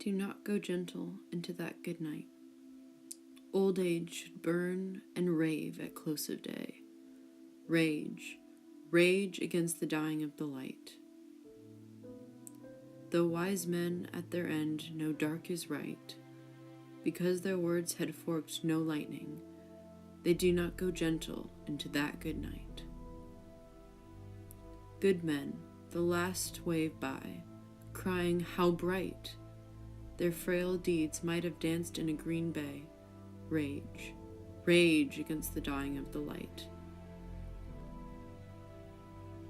Do not go gentle into that good night. Old age should burn and rave at close of day. Rage, rage against the dying of the light. Though wise men at their end know dark is right, because their words had forked no lightning, they do not go gentle into that good night. Good men, the last wave by, crying, "How bright!" Their frail deeds might have danced in a green bay. Rage, rage against the dying of the light.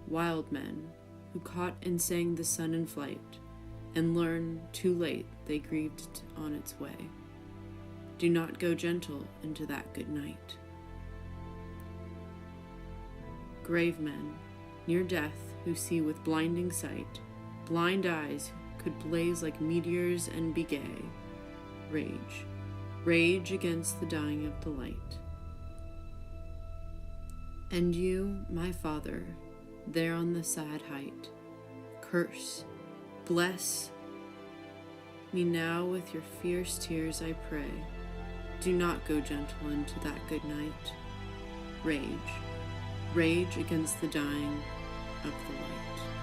Wild men, who caught and sang the sun in flight, and learn too late they grieved on its way, do not go gentle into that good night. Grave men, near death, who see with blinding sight, blind eyes could blaze like meteors and be gay. Rage, rage against the dying of the light. And you, my Father, there on the sad height, curse, bless me now with your fierce tears, I pray. Do not go gentle into that good night. Rage, rage against the dying of the light.